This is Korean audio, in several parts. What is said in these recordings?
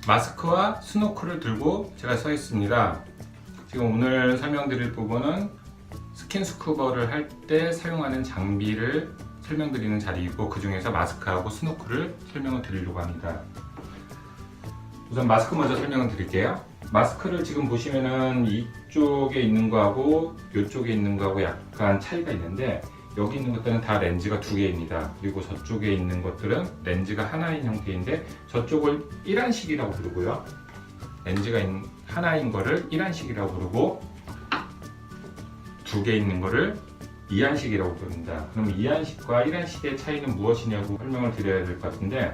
마스크와 스노클을 들고 제가 서 있습니다. 지금 오늘 설명드릴 부분은 스킨스쿠버를 할 때 사용하는 장비를 설명드리는 자리이고, 그 중에서 마스크하고 스노클을 설명을 드리려고 합니다. 우선 마스크 먼저 설명을 드릴게요. 마스크를 지금 보시면은 이쪽에 있는 거하고 이쪽에 있는 거하고 약간 차이가 있는데, 여기 있는 것들은 다 렌즈가 두 개입니다. 그리고 저쪽에 있는 것들은 렌즈가 하나인 형태인데, 저쪽을 1안식이라고 부르고요. 렌즈가 하나인 거를 1안식이라고 부르고, 두 개 있는 거를 2안식이라고 부릅니다. 그럼 2안식과 1안식의 차이는 무엇이냐고 설명을 드려야 될 것 같은데,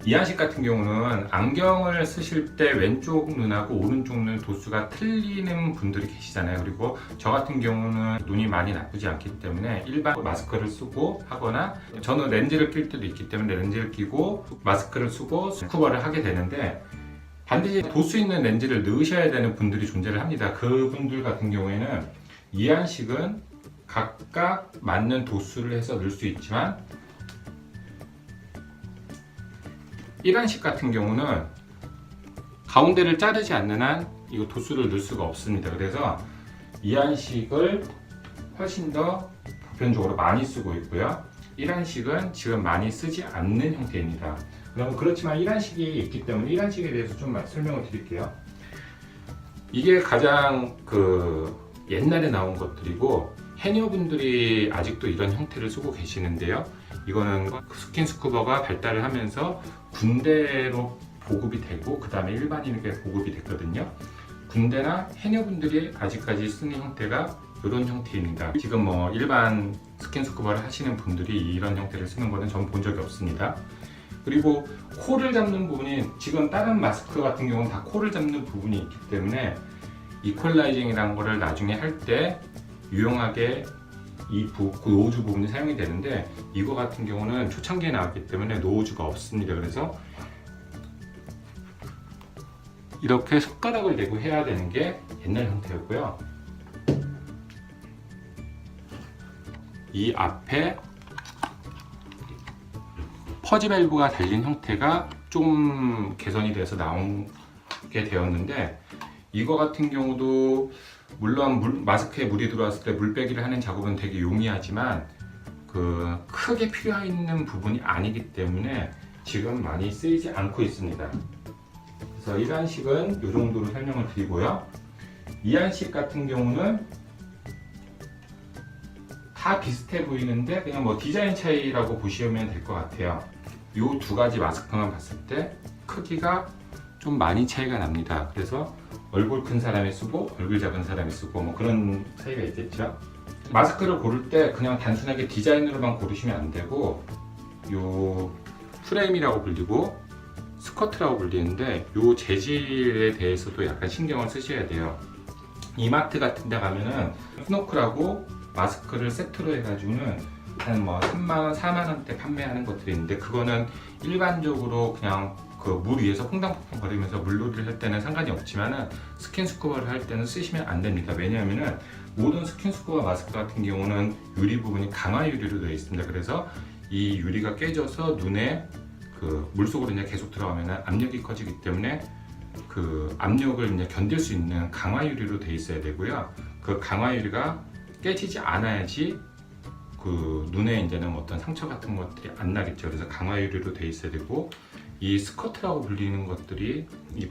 2안식 같은 경우는 안경을 쓰실 때 왼쪽 눈하고 오른쪽 눈 도수가 틀리는 분들이 계시잖아요. 그리고 저 같은 경우는 눈이 많이 나쁘지 않기 때문에 일반 마스크를 쓰고 하거나, 저는 렌즈를 낄 때도 있기 때문에 렌즈를 끼고 마스크를 쓰고 스쿠버를 하게 되는데, 반드시 도수 있는 렌즈를 넣으셔야 되는 분들이 존재를 합니다. 그분들 같은 경우에는 2안식은 각각 맞는 도수를 해서 넣을 수 있지만, 1안식 같은 경우는 가운데를 자르지 않는 한 이거 도수를 넣을 수가 없습니다. 그래서 2안식을 훨씬 더 보편적으로 많이 쓰고 있고요. 1안식은 지금 많이 쓰지 않는 형태입니다. 그렇지만 1안식이 있기 때문에 1안식에 대해서 좀 설명을 드릴게요. 이게 가장 옛날에 나온 것들이고, 해녀분들이 아직도 이런 형태를 쓰고 계시는데요. 이거는 스킨스쿠버가 발달을 하면서 군대로 보급이 되고, 그 다음에 일반인에게 보급이 됐거든요. 군대나 해녀분들이 아직까지 쓰는 형태가 이런 형태입니다. 지금 일반 스킨스쿠버를 하시는 분들이 이런 형태를 쓰는 거는 전 본 적이 없습니다. 그리고 코를 잡는 부분이, 지금 다른 마스크 같은 경우는 다 코를 잡는 부분이 있기 때문에 이퀄라이징이라는 거를 나중에 할 때 유용하게 그 노우즈 부분이 사용이 되는데, 이거 같은 경우는 초창기에 나왔기 때문에 노우즈가 없습니다. 그래서 이렇게 손가락을 대고 해야 되는 게 옛날 형태였고요. 이 앞에 퍼지 밸브가 달린 형태가 좀 개선이 돼서 나오게 되었는데, 이거 같은 경우도 물론 마스크에 물이 들어왔을 때 물빼기를 하는 작업은 되게 용이하지만 크게 필요 있는 부분이 아니기 때문에 지금 많이 쓰이지 않고 있습니다. 그래서 1안식은 이 정도로 설명을 드리고요. 2안식 같은 경우는 다 비슷해 보이는데 그냥 디자인 차이라고 보시면 될 것 같아요. 이 두 가지 마스크만 봤을 때 크기가 좀 많이 차이가 납니다. 그래서 얼굴 큰 사람이 쓰고 얼굴 작은 사람이 쓰고 그런 차이가 있겠죠. 마스크를 고를 때 그냥 단순하게 디자인으로만 고르시면 안 되고, 요 프레임이라고 불리고 스커트라고 불리는데, 요 재질에 대해서도 약간 신경을 쓰셔야 돼요. 이마트 같은 데 가면은 스노클하고 마스크를 세트로 해가지고는 한 3만원, 4만원대 판매하는 것들이 있는데, 그거는 일반적으로 그냥 물 위에서 퐁당퐁당 거리면서 물놀이를 할 때는 상관이 없지만은 스킨스쿠버를 할 때는 쓰시면 안 됩니다. 왜냐하면은 모든 스킨스쿠버 마스크 같은 경우는 유리 부분이 강화 유리로 되어 있습니다. 그래서 이 유리가 깨져서 눈에 물속으로 이제 계속 들어가면은 압력이 커지기 때문에 압력을 이제 견딜 수 있는 강화 유리로 되어 있어야 되고요. 그 강화 유리가 깨지지 않아야지 눈에 이제는 어떤 상처 같은 것들이 안 나겠죠. 그래서 강화 유리로 되어 있어야 되고, 이 스커트라고 불리는 것들이 이제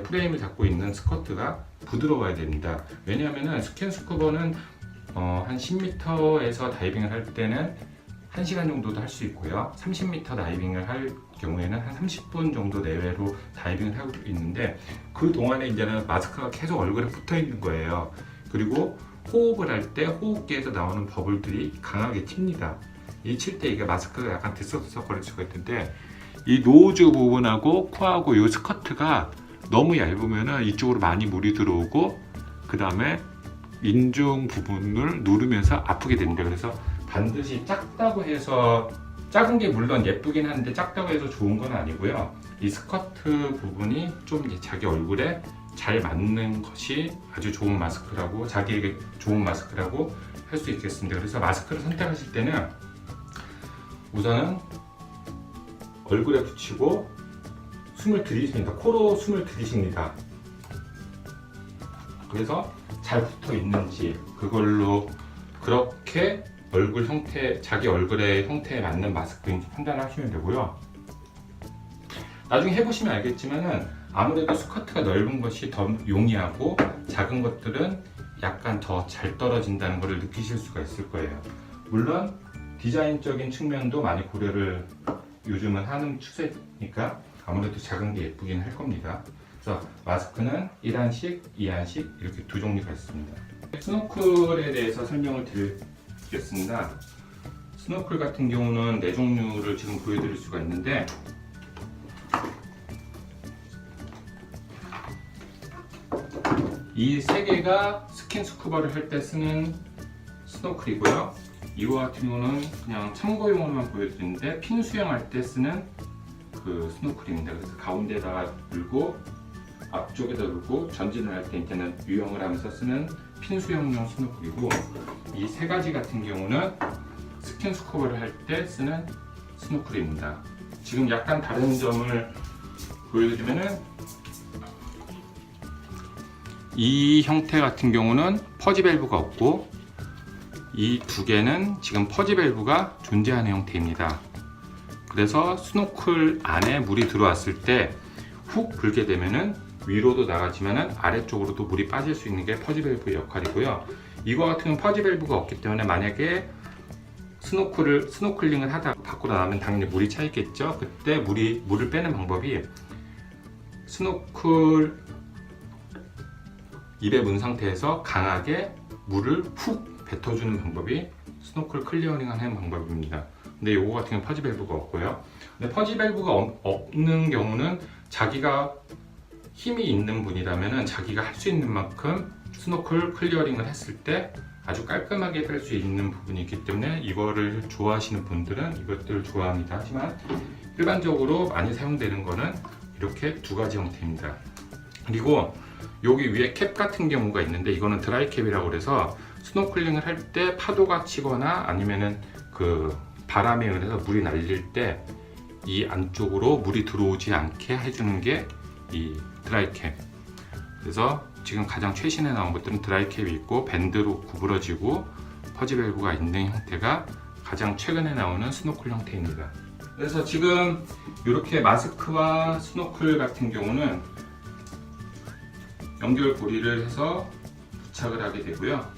프레임을 잡고 있는 스커트가 부드러워야 됩니다. 왜냐하면 스킨스쿠버는 한 10m에서 다이빙을 할 때는 1시간 정도도 할 수 있고요. 30m 다이빙을 할 경우에는 한 30분 정도 내외로 다이빙을 하고 있는데, 그 동안에 이제는 마스크가 계속 얼굴에 붙어 있는 거예요. 그리고 호흡을 할 때 호흡기에서 나오는 버블들이 강하게 튑니다. 이 칠 때 이게 마스크가 약간 들썩들썩거릴 수가 있는데, 이 노즈 부분하고 코하고 이 스커트가 너무 얇으면 이쪽으로 많이 물이 들어오고, 그 다음에 인중 부분을 누르면서 아프게 됩니다. 그래서 반드시 작다고 해서, 작은 게 물론 예쁘긴 한데 작다고 해서 좋은 건 아니고요. 이 스커트 부분이 좀 자기 얼굴에 잘 맞는 것이 아주 좋은 마스크라고, 자기에게 좋은 마스크라고 할 수 있겠습니다. 그래서 마스크를 선택하실 때는 우선은 얼굴에 붙이고 숨을 들이십니다. 코로 숨을 들이십니다. 그래서 잘 붙어 있는지 그걸로 그렇게 얼굴 형태, 자기 얼굴의 형태에 맞는 마스크인지 판단하시면 되고요. 나중에 해보시면 알겠지만은 아무래도 스커트가 넓은 것이 더 용이하고 작은 것들은 약간 더 잘 떨어진다는 것을 느끼실 수가 있을 거예요. 물론 디자인적인 측면도 많이 고려를 요즘은 하는 추세니까 아무래도 작은 게 예쁘긴 할 겁니다. 그래서 마스크는 1안식, 2안식 이렇게 두 종류가 있습니다. 스노클에 대해서 설명을 드리겠습니다. 스노클 같은 경우는 네 종류를 지금 보여드릴 수가 있는데 이 세 개가 스킨스쿠버를 할 때 쓰는 스노클이고요. 이거 같은 경우는 그냥 참고용으로만 보여드리는데 핀 수영할 때 쓰는 그 스노클입니다. 그래서 가운데다가 들고 앞쪽에다 두고 전진을 할 때 이제는 유영을 하면서 쓰는 핀 수영용 스노클이고 이 세 가지 같은 경우는 스킨스쿠버를 할 때 쓰는 스노클입니다. 지금 약간 다른 점을 보여드리면은 이 형태 같은 경우는 퍼지 밸브가 없고 이 두 개는 지금 퍼지 밸브가 존재하는 형태입니다. 그래서 스노클 안에 물이 들어왔을 때 훅 불게 되면은 위로도 나가지만은 아래쪽으로도 물이 빠질 수 있는 게 퍼지 밸브의 역할이고요. 이거 같은 경우는 퍼지 밸브가 없기 때문에 만약에 스노클링을 하다 밖으로 나가면 당연히 물이 차 있겠죠. 그때 물을 빼는 방법이 스노클 입에 문 상태에서 강하게 물을 훅 뱉어주는 방법이 스노클 클리어링 하는 방법입니다. 근데 이거 같은 경우는 퍼지 밸브가 없고요. 근데 퍼지 밸브가 없는 경우는 자기가 힘이 있는 분이라면 자기가 할 수 있는 만큼 스노클 클리어링을 했을 때 아주 깔끔하게 뺄 수 있는 부분이 있기 때문에 이거를 좋아하시는 분들은 이것들을 좋아합니다. 하지만 일반적으로 많이 사용되는 거는 이렇게 두 가지 형태입니다. 그리고 여기 위에 캡 같은 경우가 있는데 이거는 드라이 캡이라고 그래서 스노클링을 할 때 파도가 치거나 아니면은 그 바람에 의해서 물이 날릴 때 이 안쪽으로 물이 들어오지 않게 해주는 게 이 드라이 캡. 그래서 지금 가장 최신에 나온 것들은 드라이 캡이 있고 밴드로 구부러지고 퍼지 밸브가 있는 형태가 가장 최근에 나오는 스노클 형태입니다. 그래서 지금 이렇게 마스크와 스노클 같은 경우는 연결 고리를 해서 부착을 하게 되고요.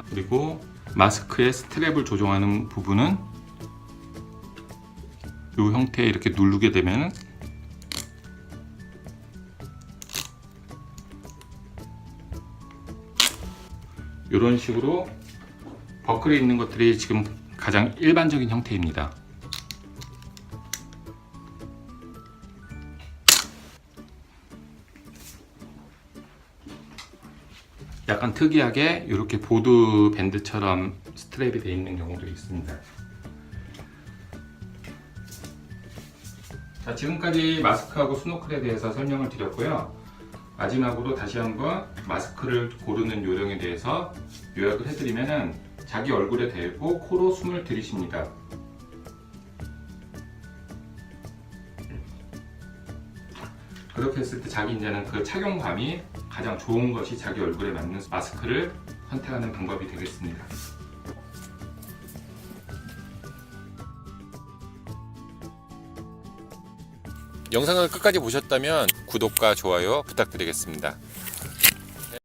그리고 마스크의 스트랩을 조정하는 부분은 이 형태에 이렇게 누르게 되면 이런 식으로 버클에 있는 것들이 지금 가장 일반적인 형태입니다. 약간 특이하게 이렇게 보드 밴드처럼 스트랩이 되어 있는 경우도 있습니다. 자, 지금까지 마스크하고 스노클에 대해서 설명을 드렸고요. 마지막으로 다시 한번 마스크를 고르는 요령에 대해서 요약을 해드리면은 자기 얼굴에 대고 코로 숨을 들이쉽니다. 그렇게 했을 때 자기 이제는 그 착용감이 가장 좋은 것이 자기 얼굴에 맞는 마스크를 선택하는 방법이 되겠습니다. 영상을 끝까지 보셨다면 구독과 좋아요 부탁드리겠습니다.